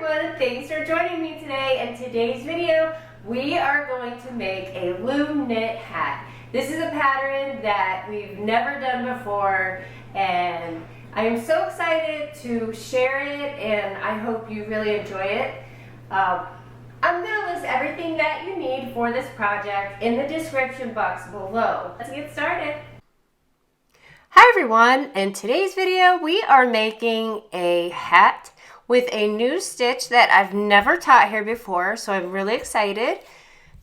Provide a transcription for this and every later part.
everyone, thanks for joining me today. In today's video, we are going to make a loom knit hat. This is a pattern that we've never done before, and I am so excited to share it, and I hope you really enjoy it. I'm going to list everything that you need for this project in the description box below. Let's get started. Hi everyone, in today's video we are making a hat with a new stitch that I've never taught here before, so I'm really excited.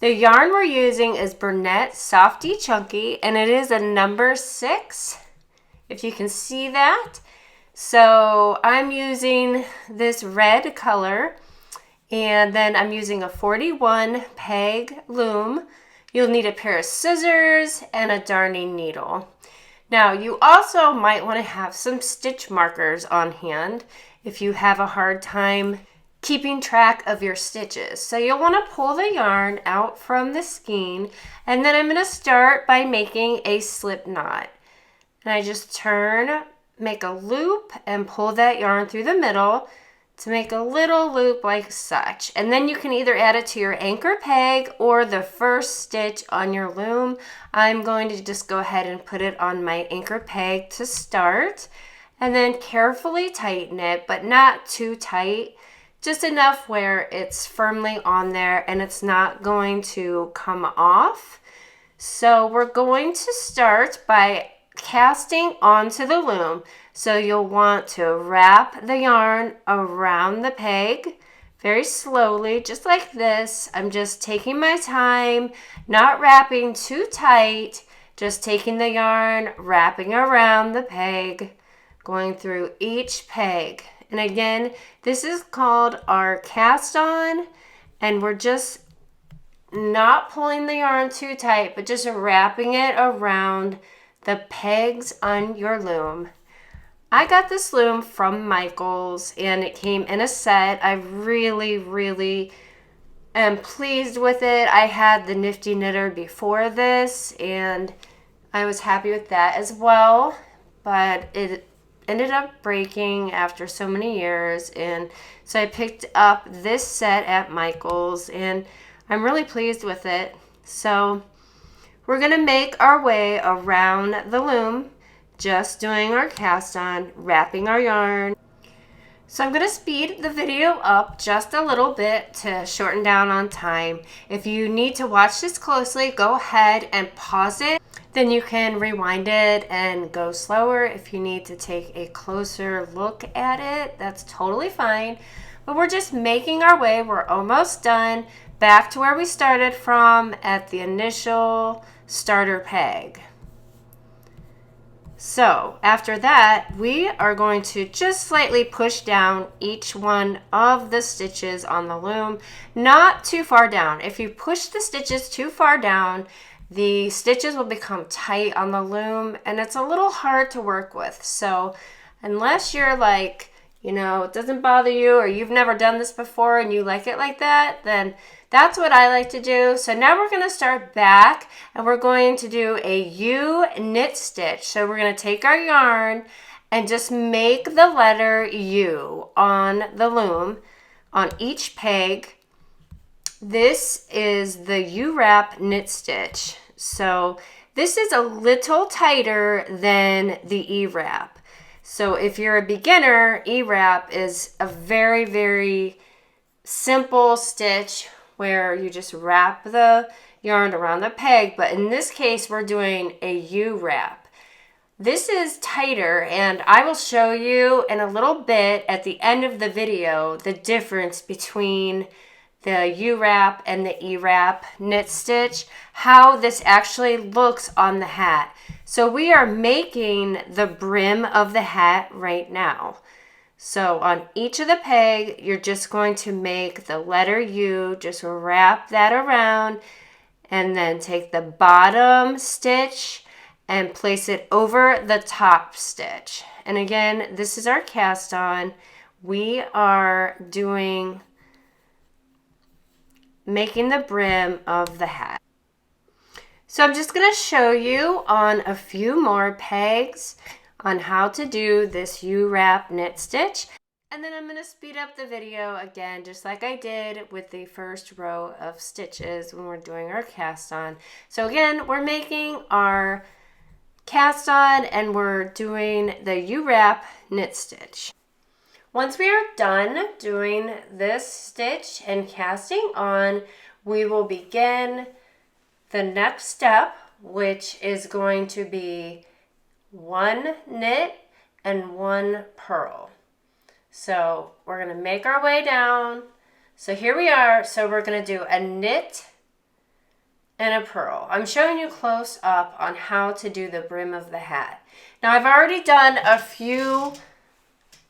The yarn we're using is Burnett Softy Chunky, and it is a number 6, if you can see that. So I'm using this red color, and then I'm using a 41 peg loom. You'll need a pair of scissors and a darning needle. Now, you also might want to have some stitch markers on hand if you have a hard time keeping track of your stitches. So you'll want to pull the yarn out from the skein, and then I'm going to start by making a slip knot. And I just turn, make a loop, and pull that yarn through the middle to make a little loop like such. And then you can either add it to your anchor peg or the first stitch on your loom. I'm going to just go ahead and put it on my anchor peg to start, and then carefully tighten it, but not too tight, just enough where it's firmly on there and it's not going to come off. So we're going to start by casting onto the loom. So you'll want to wrap the yarn around the peg very slowly, just like this. I'm just taking my time, not wrapping too tight, just taking the yarn, wrapping around the peg, going through each peg. And again, this is called our cast on, and we're just not pulling the yarn too tight, but just wrapping it around the pegs on your loom. I got this loom from Michael's, and it came in a set. I really am pleased with it. I had the Nifty Knitter before this, and I was happy with that as well, but it ended up breaking after so many years, and so I picked up this set at Michael's, and I'm really pleased with it. So we're going to make our way around the loom, just doing our cast on, wrapping our yarn. So I'm going to speed the video up just a little bit to shorten down on time. If you need to watch this closely, go ahead and pause it. Then you can rewind it and go slower if you need to take a closer look at it. That's totally fine. But we're just making our way. We're almost done. Back to where we started from at the initial starter peg. So after that, we are going to just slightly push down each one of the stitches on the loom, not too far down. If you push the stitches too far down, the stitches will become tight on the loom, and it's a little hard to work with. So unless you're like, you know, it doesn't bother you, or you've never done this before and you like it like that, then that's what I like to do. So now we're going to start back, and we're going to do a U knit stitch. So we're going to take our yarn and just make the letter U on the loom on each peg. This is the Ewrap knit stitch. So this is a little tighter than the Ewrap. So if you're a beginner, Ewrap is a very simple stitch where you just wrap the yarn around the peg, but in this case we're doing a Ewrap. This is tighter, and I will show you in a little bit at the end of the video the difference between the Ewrap and the Ewrap knit stitch, how this actually looks on the hat. So we are making the brim of the hat right now. So on each of the peg, you're just going to make the letter U, just wrap that around, and then take the bottom stitch and place it over the top stitch. And again, this is our cast on. We are making the brim of the hat. So I'm just going to show you on a few more pegs on how to do this Ewrap knit stitch. and then I'm going to speed up the video again, just like I did with the first row of stitches when we're doing our cast on. So again, we're making our cast on and we're doing the Ewrap knit stitch. Once we are done doing this stitch and casting on, we will begin the next step, which is going to be 1 knit and 1 purl. So we're going to make our way down. So here we are. So we're going to do a knit and a purl. I'm showing you close up on how to do the brim of the hat. Now I've already done a few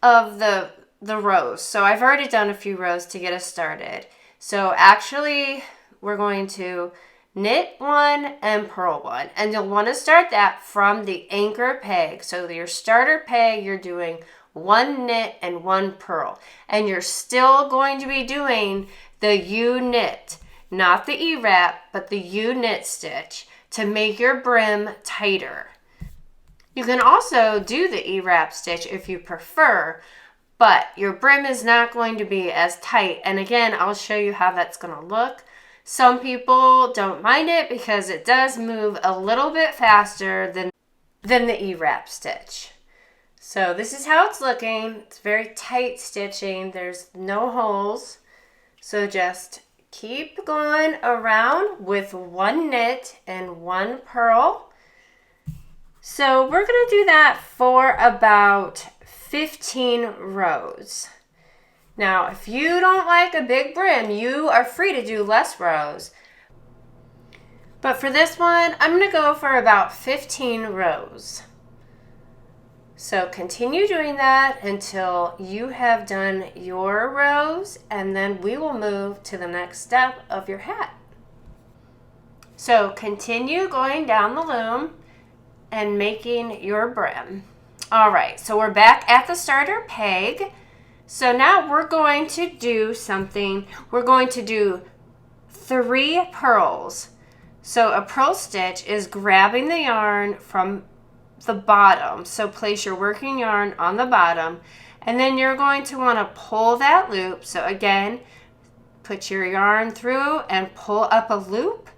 of the rows. So I've already done a few rows to get us started. So actually we're going to knit 1 and purl 1. And you'll want to start that from the anchor peg. So your starter peg, you're doing 1 knit and 1 purl. And you're still going to be doing the U-knit, not the Ewrap, but the U-knit stitch to make your brim tighter. You can also do the Ewrap stitch if you prefer, but your brim is not going to be as tight. And again, I'll show you how that's going to look. Some people don't mind it because it does move a little bit faster than the Ewrap stitch. So this is how it's looking. It's very tight stitching. There's no holes. So just keep going around with 1 knit and 1 purl. So we're going to do that for about 15 rows. Now, if you don't like a big brim, you are free to do less rows. But for this one, I'm going to go for about 15 rows. So continue doing that until you have done your rows, and then we will move to the next step of your hat. So continue going down the loom and making your brim. All right, so we're back at the starter peg. So now we're going to do something. We're going to do 3 purls. So a purl stitch is grabbing the yarn from the bottom. So place your working yarn on the bottom, and then you're going to want to pull that loop. So again, put your yarn through and pull up a loop.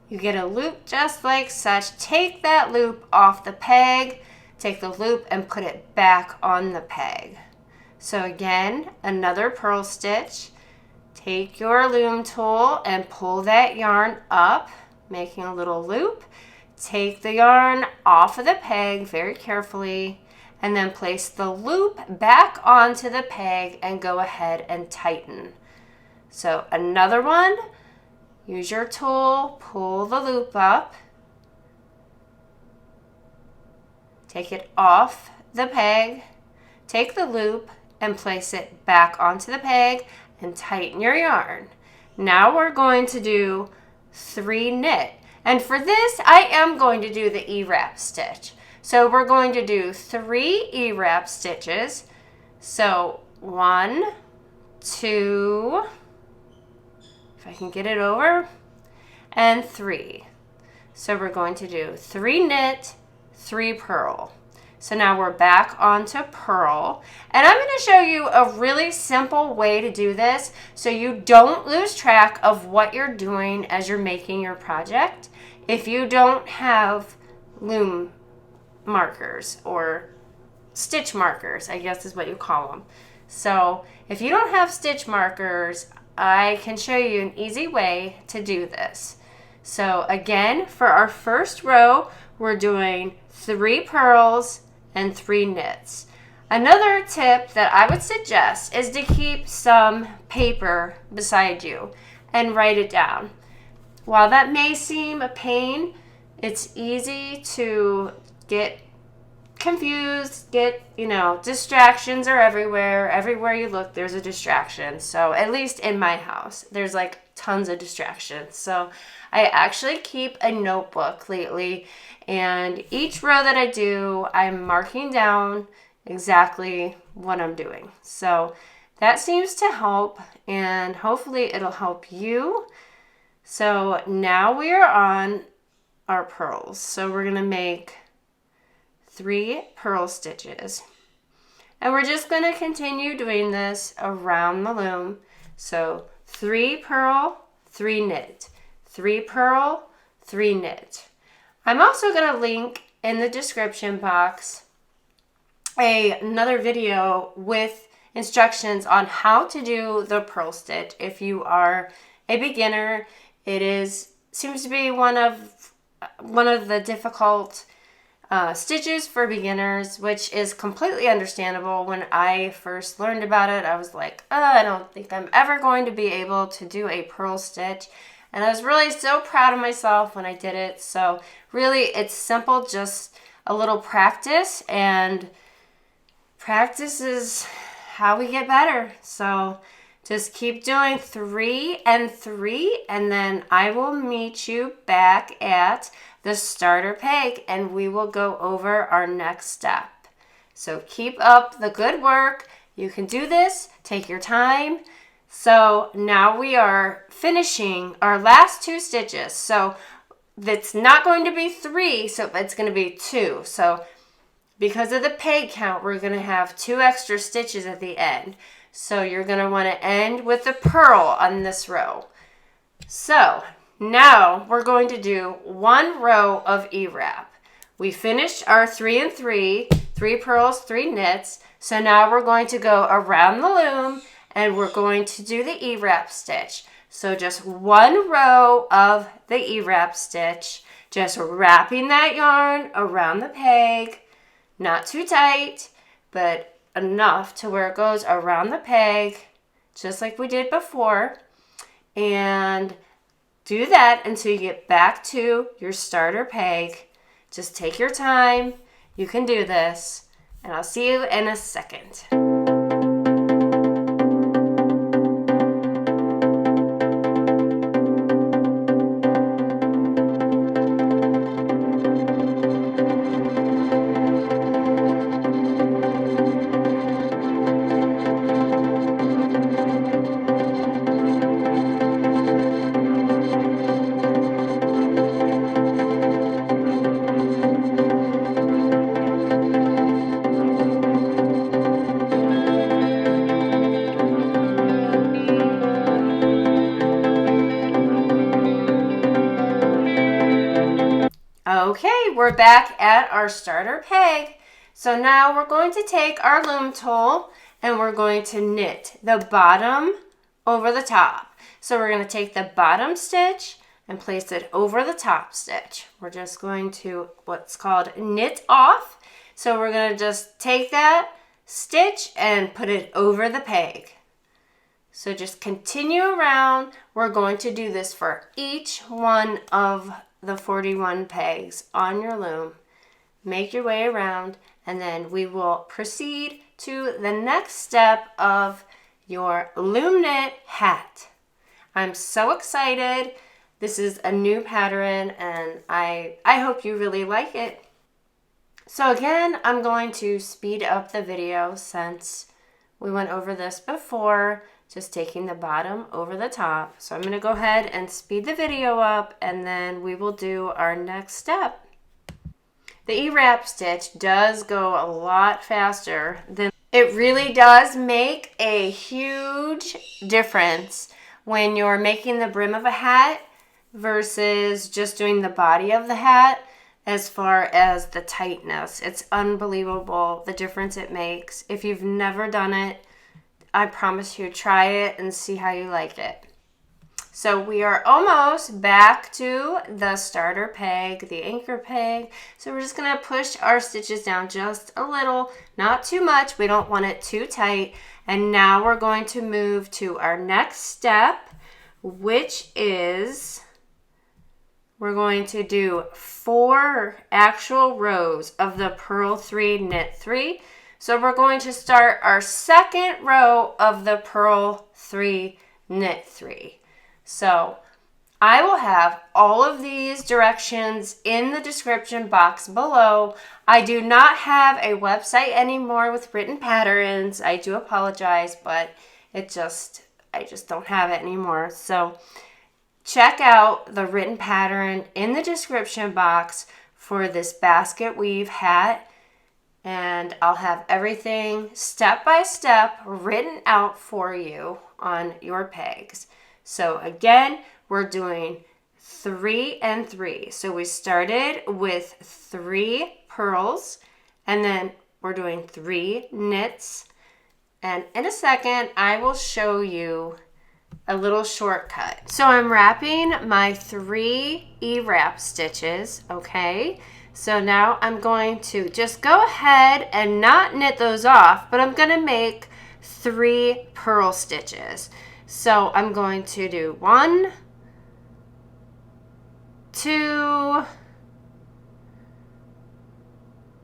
You get a loop just like such. Take that loop off the peg, take the loop and put it back on the peg. So again, another purl stitch. Take your loom tool and pull that yarn up, making a little loop. Take the yarn off of the peg very carefully, and then place the loop back onto the peg and go ahead and tighten. So another one, use your tool, pull the loop up, take it off the peg, take the loop and place it back onto the peg and tighten your yarn. Now we're going to do 3 knit. And for this, I am going to do the Ewrap stitch. So we're going to do 3 Ewrap stitches. So 1, 2, if I can get it over, and 3. So we're going to do 3 knit, 3 purl. So now we're back onto purl. And I'm going to show you a really simple way to do this so you don't lose track of what you're doing as you're making your project. If you don't have loom markers or stitch markers, I guess is what you call them. So if you don't have stitch markers, I can show you an easy way to do this. So again, for our first row, we're doing 3 purls and 3 knits. Another tip that I would suggest is to keep some paper beside you and write it down. While that may seem a pain, it's easy to get confused, distractions are everywhere. Everywhere you look, there's a distraction. So at least in my house, there's like tons of distractions. So I actually keep a notebook lately, and each row that I do, I'm marking down exactly what I'm doing. So that seems to help, and hopefully it'll help you. So now we are on our purls. So we're going to make 3 purl stitches. And we're just going to continue doing this around the loom. So 3 purl, 3 knit, 3 purl, 3 knit. I'm also going to link in the description box another video with instructions on how to do the purl stitch. If you are a beginner, seems to be one of the difficult stitches for beginners, which is completely understandable. When I first learned about it, I was like, I don't think I'm ever going to be able to do a purl stitch. And I was really so proud of myself when I did it. So really, it's simple, just a little practice, and practice is how we get better. So just keep doing 3 and 3, and then I will meet you back at the starter peg and we will go over our next step. So keep up the good work. You can do this. Take your time. So now we are finishing our last 2 stitches. So it's not going to be 3, so it's going to be 2. So because of the peg count, we're going to have 2 extra stitches at the end. So you're going to want to end with the purl on this row. So now we're going to do 1 row of Ewrap. We finished our 3 and 3, 3 purls, 3 knits. So now we're going to go around the loom and we're going to do the Ewrap stitch. So just 1 row of the Ewrap stitch, just wrapping that yarn around the peg, not too tight, but enough to where it goes around the peg, just like we did before. And do that until you get back to your starter peg. Just take your time. You can do this. And I'll see you in a second. Okay, we're back at our starter peg. So now we're going to take our loom tool and we're going to knit the bottom over the top. So we're going to take the bottom stitch and place it over the top stitch. We're just going to what's called knit off. So we're going to just take that stitch and put it over the peg. So just continue around. We're going to do this for each one of the 41 pegs on your loom. Make your way around, and then we will proceed to the next step of your loom knit hat. I'm so excited. This is a new pattern, and I hope you really like it. So again, I'm going to speed up the video since we went over this before, just taking the bottom over the top. So I'm going to go ahead and speed the video up, and then we will do our next step. The Ewrap stitch does go a lot faster than it really does make a huge difference when you're making the brim of a hat versus just doing the body of the hat. As far as the tightness, it's unbelievable the difference it makes. If you've never done it, I promise you, try it and see how you like it. So we are almost back to the starter peg, the anchor peg. So we're just going to push our stitches down just a little, not too much. We don't want it too tight. And now we're going to move to our next step, which is we're going to do 4 actual rows of the purl 3, knit 3. So we're going to start our second row of the purl 3, knit 3. So I will have all of these directions in the description box below. I do not have a website anymore with written patterns. I do apologize, but I just don't have it anymore. So check out the written pattern in the description box for this basket weave hat. and I'll have everything step by step written out for you on your pegs. So again, we're doing 3 and 3. So we started with 3 purls, and then we're doing 3 knits. And in a second, I will show you a little shortcut. So I'm wrapping my 3 Ewrap stitches, okay? So now I'm going to just go ahead and not knit those off, but I'm going to make 3 purl stitches. So I'm going to do 1, 2,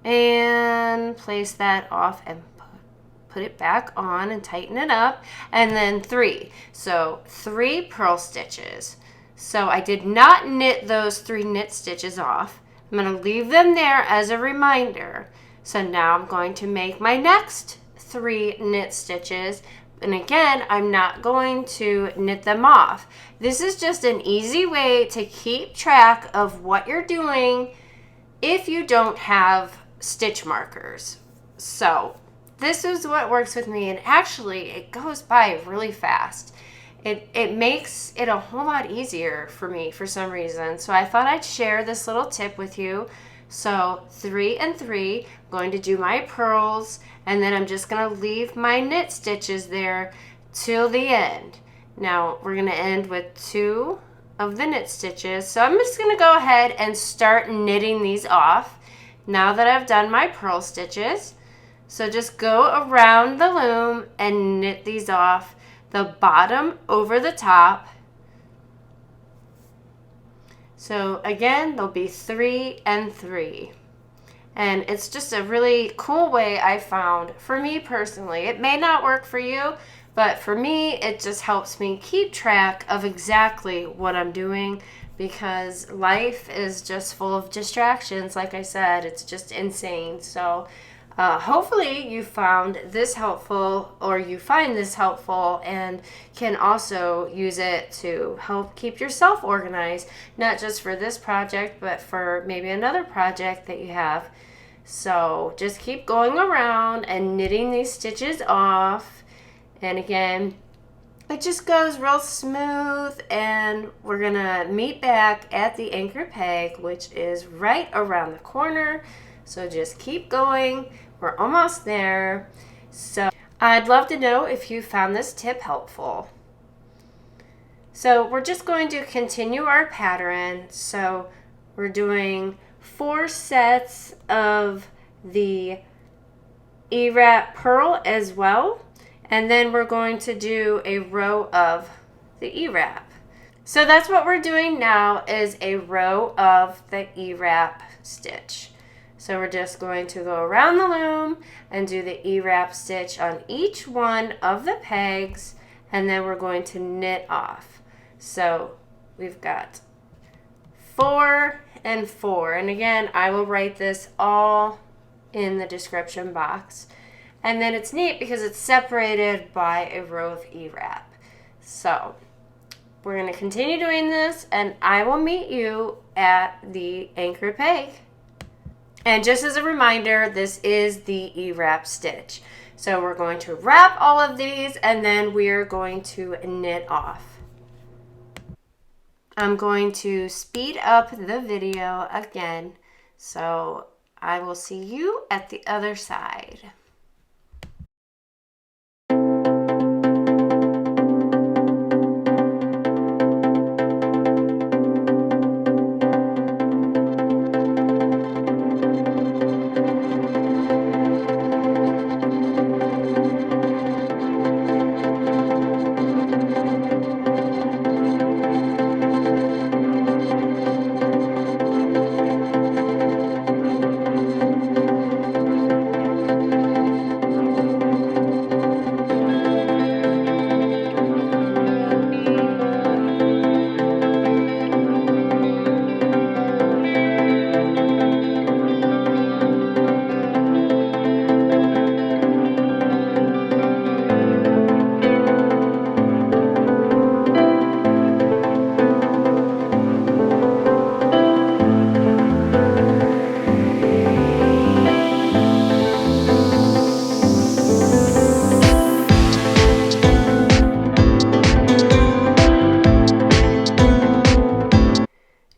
and place that off and put it back on and tighten it up, and then 3. So 3 purl stitches. So I did not knit those 3 knit stitches off. I'm going to leave them there as a reminder. So now I'm going to make my next 3 knit stitches, and again, I'm not going to knit them off. This is just an easy way to keep track of what you're doing if you don't have stitch markers. So this is what works with me, and actually it goes by really fast. It makes it a whole lot easier for me for some reason. So I thought I'd share this little tip with you. So 3 and 3, I'm going to do my purls, and then I'm just going to leave my knit stitches there till the end. Now we're going to end with 2 of the knit stitches. So I'm just going to go ahead and start knitting these off now that I've done my purl stitches. So just go around the loom and knit these off, the bottom over the top. So again, there'll be 3 and 3. And it's just a really cool way I found for me personally. It may not work for you, but for me, it just helps me keep track of exactly what I'm doing, because life is just full of distractions. Like I said, it's just insane. So hopefully you found this helpful, or you find this helpful and can also use it to help keep yourself organized, not just for this project, but for maybe another project that you have. So just keep going around and knitting these stitches off. And again, it just goes real smooth, and we're gonna meet back at the anchor peg, which is right around the corner. So just keep going. We're almost there. So I'd love to know if you found this tip helpful. So we're just going to continue our pattern. So we're doing 4 sets of the Ewrap purl as well. And then we're going to do a row of the Ewrap. So that's what we're doing now, is a row of the Ewrap stitch. So we're just going to go around the loom and do the Ewrap stitch on each one of the pegs, and then we're going to knit off. So we've got 4 and 4. And again, I will write this all in the description box. And then it's neat because it's separated by a row of Ewrap. So we're going to continue doing this, and I will meet you at the anchor peg. And just as a reminder, this is the Ewrap stitch. So we're going to wrap all of these, and then we're going to knit off. I'm going to speed up the video again, so I will see you at the other side.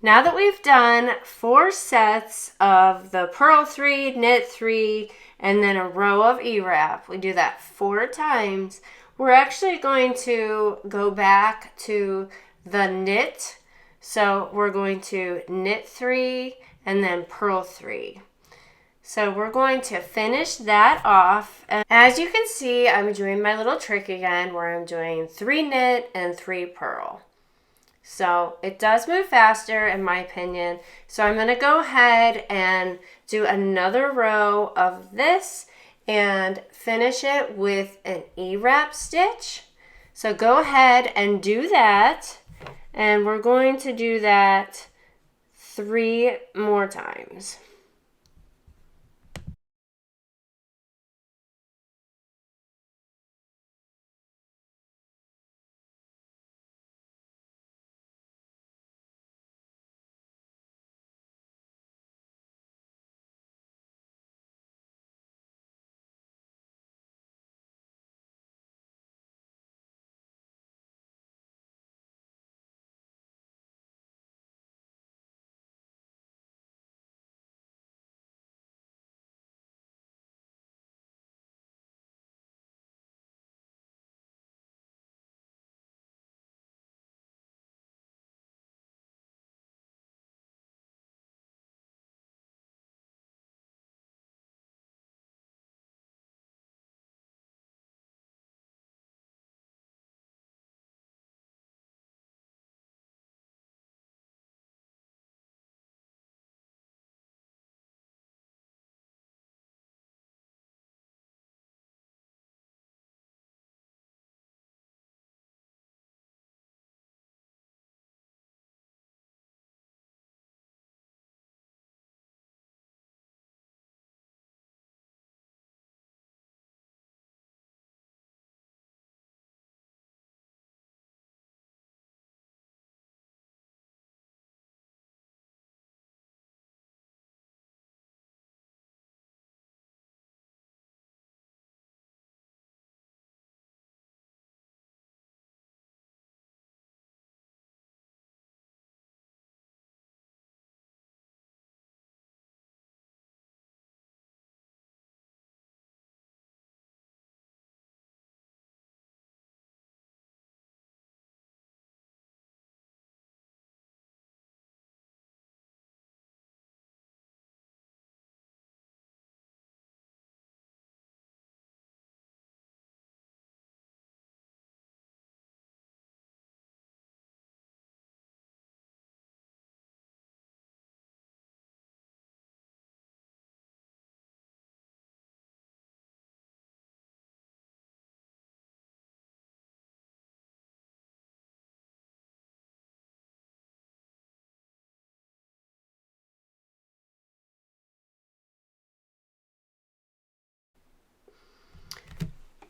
Now that we've done 4 sets of the purl 3, knit 3, and then a row of Ewrap, we do that 4 times, we're actually going to go back to the knit. So we're going to knit 3 and then purl 3. So we're going to finish that off. And as you can see, I'm doing my little trick again where I'm doing 3 knit and 3 purl. So it does move faster in my opinion. So I'm going to go ahead and do another row of this and finish it with an Ewrap stitch. So go ahead and do that. And we're going to do that 3 more times.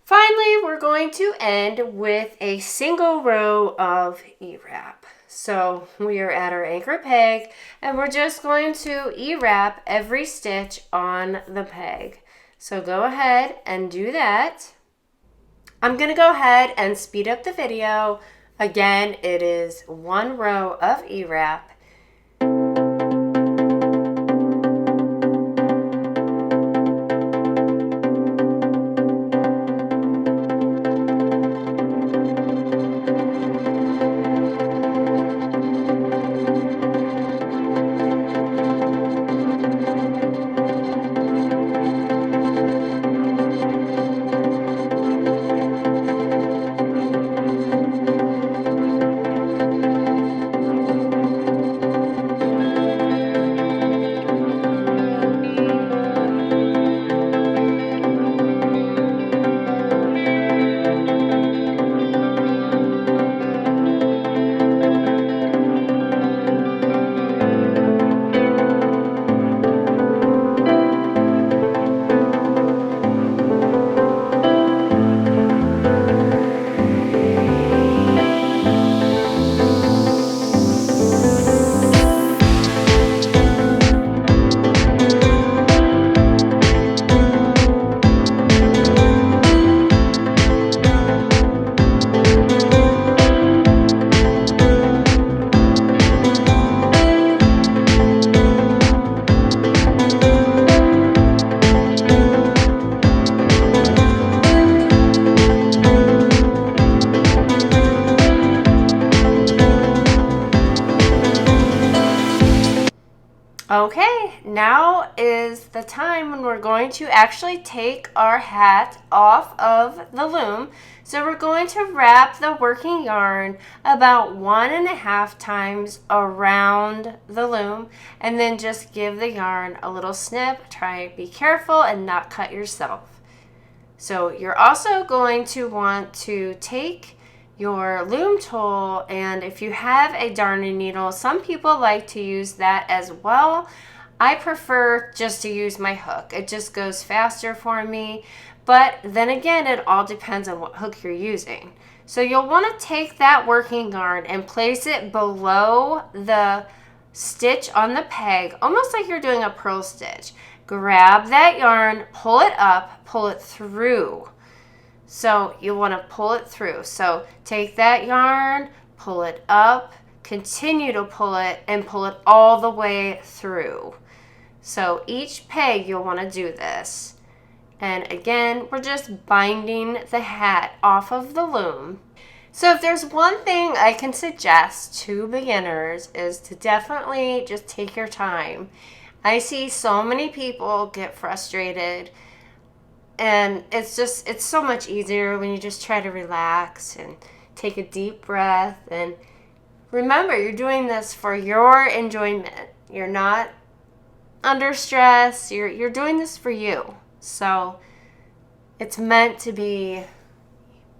Finally, we're going to end with a single row of Ewrap. So we are at our anchor peg and we're just going to Ewrap every stitch on the peg. So go ahead and do that. I'm going to go ahead and speed up the video. Again, it is 1 row of Ewrap. now is the time when we're going to actually take our hat off of the loom. So we're going to wrap the working yarn about 1.5 times around the loom, and then just give the yarn a little snip. Try to be careful and not cut yourself. So you're also going to want to take your loom tool, and if you have a darning needle, some people like to use that as well. I prefer just to use my hook. It just goes faster for me. But then again, it all depends on what hook you're using. So you'll want to take that working yarn and place it below the stitch on the peg, almost like you're doing a purl stitch. Grab that yarn, pull it up, pull it through. So you want to pull it through. So take that yarn, pull it up, continue to pull it, and pull it all the way through. So each peg you'll want to do this. And again, we're just binding the hat off of the loom. So if there's one thing I can suggest to beginners is to definitely just take your time. I see so many people get frustrated, and it's so much easier when you just try to relax and take a deep breath. And remember, you're doing this for your enjoyment. You're not under stress. You're doing this for you. So it's meant to be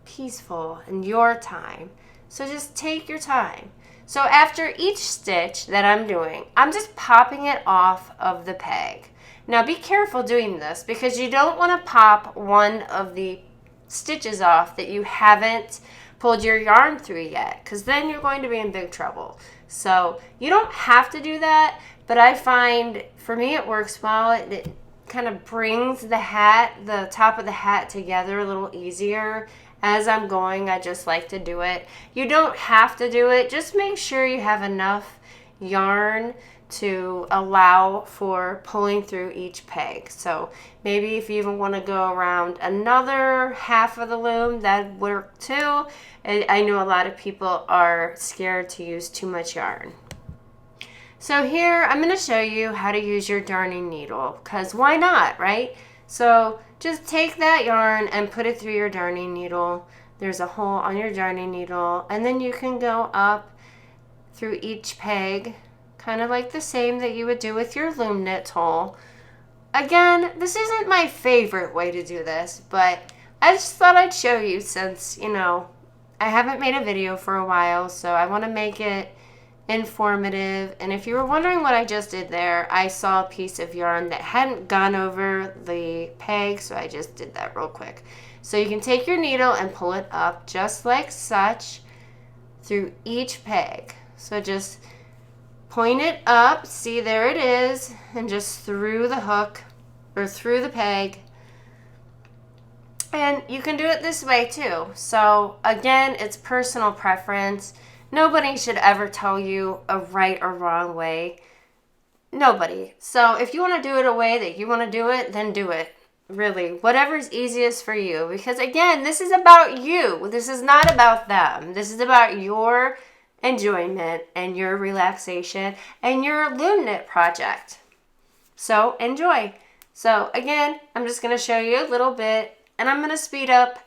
peaceful in your time. So just take your time. So after each stitch that I'm doing, I'm just popping it off of the peg. Now be careful doing this, because you don't want to pop one of the stitches off that you haven't pulled your yarn through yet, because then you're going to be in big trouble. So you don't have to do that, but I find for me it works well. It kind of brings the top of the hat together a little easier. As I'm going, I just like to do it. You don't have to do it. Just make sure you have enough yarn to allow for pulling through each peg. So maybe if you even want to go around another half of the loom, that'd work too. I know a lot of people are scared to use too much yarn. So here I'm going to show you how to use your darning needle, because why not, right? So just take that yarn and put it through your darning needle. There's a hole on your darning needle, and then you can go up through each peg, kind of like the same that you would do with your loom knit tool. Again, this isn't my favorite way to do this, but I just thought I'd show you since, I haven't made a video for a while, so I want to make it informative. And if you were wondering what I just did there, I saw a piece of yarn that hadn't gone over the peg, so I just did that real quick. So you can take your needle and pull it up just like such through each peg. So just point it up, see, there it is, and just through the hook or through the peg. And you can do it this way too. So again, it's personal preference. Nobody should ever tell you a right or wrong way. Nobody. So if you want to do it a way that you want to do it, then do it. Really, whatever's easiest for you. Because again, this is about you. This is not about them. This is about your enjoyment and your relaxation and your loom knit project. So enjoy. So again, I'm just going to show you a little bit, and I'm going to speed up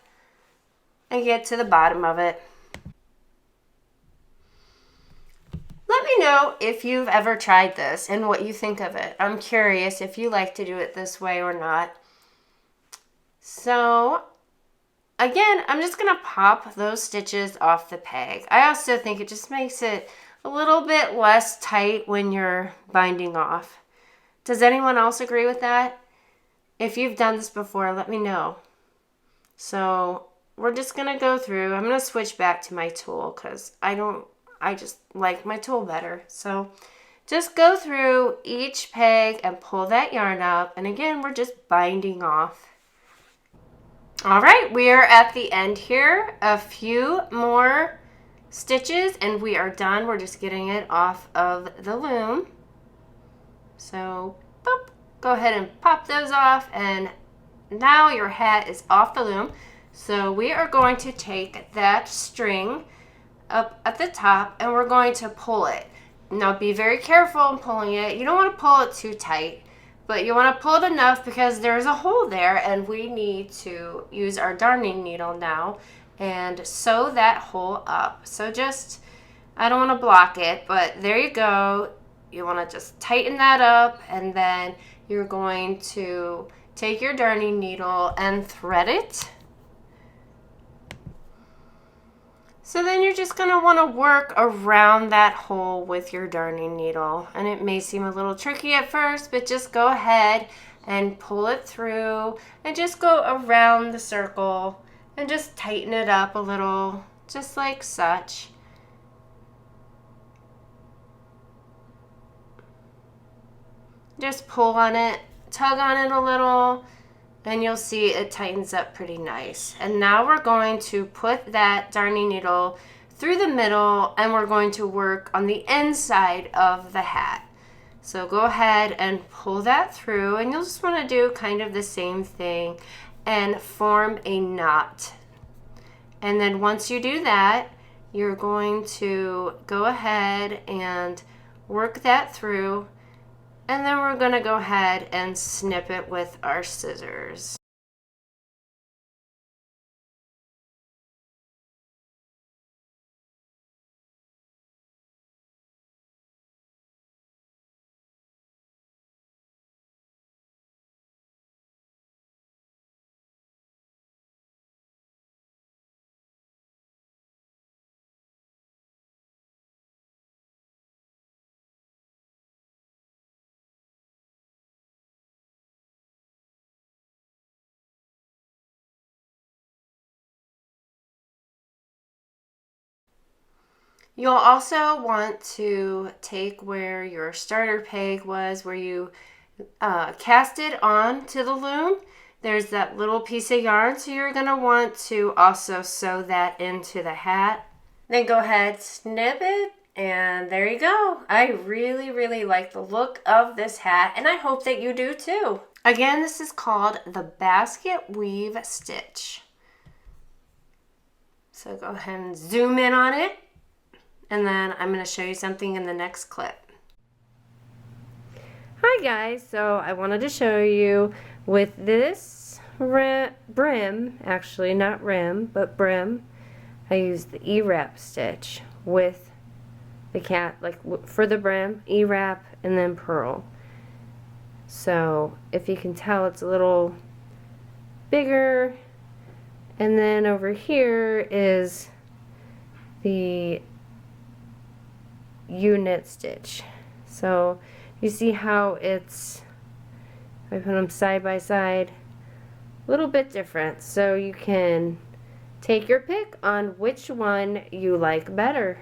and get to the bottom of it. Let me know if you've ever tried this and what you think of it. I'm curious if you like to do it this way or not. So again, I'm just going to pop those stitches off the peg. I also think it just makes it a little bit less tight when you're binding off. Does anyone else agree with that? If you've done this before, let me know. So we're just going to go through. I'm going to switch back to my tool because I just like my tool better. So just go through each peg and pull that yarn up. And again, we're just binding off. All right, we are at the end here. A few more stitches and we are done. We're just getting it off of the loom. So boop, go ahead and pop those off, and now your hat is off the loom. So we are going to take that string up at the top and we're going to pull it. Now be very careful in pulling it. You don't want to pull it too tight, but you want to pull it enough because there's a hole there, and we need to use our darning needle now and sew that hole up. So just, I don't want to block it, but there you go. You want to just tighten that up, and then you're going to take your darning needle and thread it. So then you're just going to want to work around that hole with your darning needle. And it may seem a little tricky at first, but just go ahead and pull it through and just go around the circle and just tighten it up a little, just like such. Just pull on it, tug on it a little, and you'll see it tightens up pretty nice. And now we're going to put that darning needle through the middle, and we're going to work on the inside of the hat. So go ahead and pull that through, and you'll just want to do kind of the same thing and form a knot. And then once you do that, you're going to go ahead and work that through. And then we're going to go ahead and snip it with our scissors. You'll also want to take where your starter peg was, where you cast it on to the loom. There's that little piece of yarn, so you're going to want to also sew that into the hat. Then go ahead, snip it, and there you go. I really, really like the look of this hat, and I hope that you do too. Again, this is called the basket weave stitch. So go ahead and zoom in on it. And then I'm going to show you something in the next clip. Hi guys, so I wanted to show you with this brim, actually not rim, but brim, I used the Ewrap stitch with the cat, like for the brim, Ewrap, and then Purl. So if you can tell, it's a little bigger, and then over here is the Uknit stitch. So you see how it's, if I put them side by side, a little bit different. So you can take your pick on which one you like better.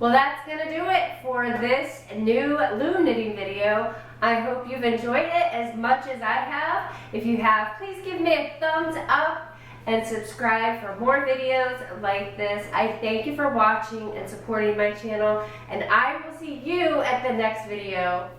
Well, that's going to do it for this new loom knitting video. I hope you've enjoyed it as much as I have. If you have, please give me a thumbs up and subscribe for more videos like this. I thank you for watching and supporting my channel, and I will see you at the next video.